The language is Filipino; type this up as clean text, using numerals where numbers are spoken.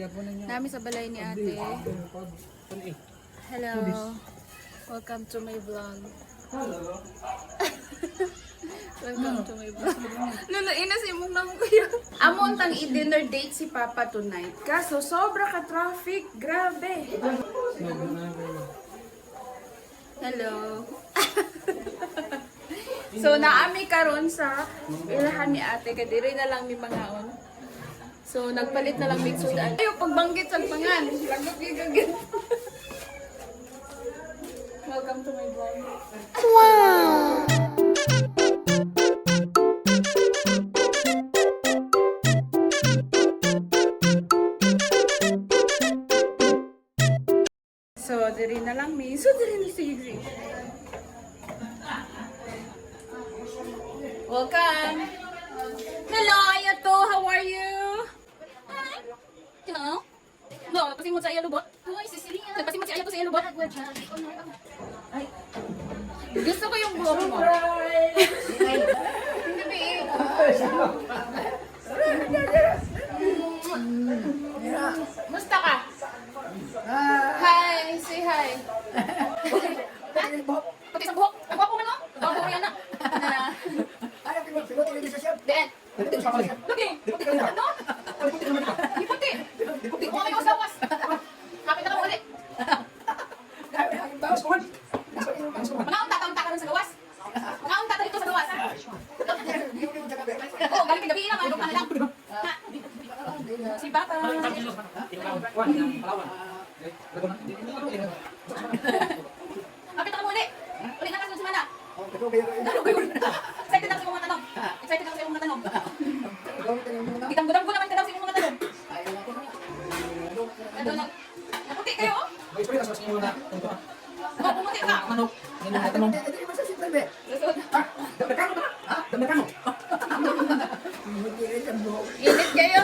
Nami sa balay ni ate. Hello. Welcome to my vlog. Welcome to my vlog. Inas imong namo kuya. Amon tang i-dinner date si Papa tonight. Kaso sobra ka traffic. Grabe. Hello. So naami karon sa ilahan ni ate kadiri na lang mi mangaon. So nagpalit na lang mig sudan. Ayo pagbanggit sa pangan. Lagot gigagin. Welcome to my vlog. Wow. So diri na lang mi. So diri na sige. Welcome. Hello, Ayato. How are you? Hi. Hello. No, pasimot sa iya lubot. Hoy, si Celia. Pasimot si Ayato sa iya lubot. Ay. Gusto ko yung buhok mo. Hindi ba eh. Musta ka? Hi, say hi. Pati sa buhok. Ang guwapo mo, no? Guwapo mo yan na. Den. Lagi. Ano? Iputi. Huwag kayo usawas. Kapit na lang ulit. Mangaunta ka rin sa gawas. Mangaunta ka dito sa gawas. Oo, galing gabi lang. Ano lang. Si Papa. Kapit na ka ulit. Ulit na ka sa simana. Excited ako sa mga tanong. Excited ako sa mga tanong. Itang-gudang ko naman tanong sa mga tanong. Naputi kayo? Oh, pumuti ka. Init kayo.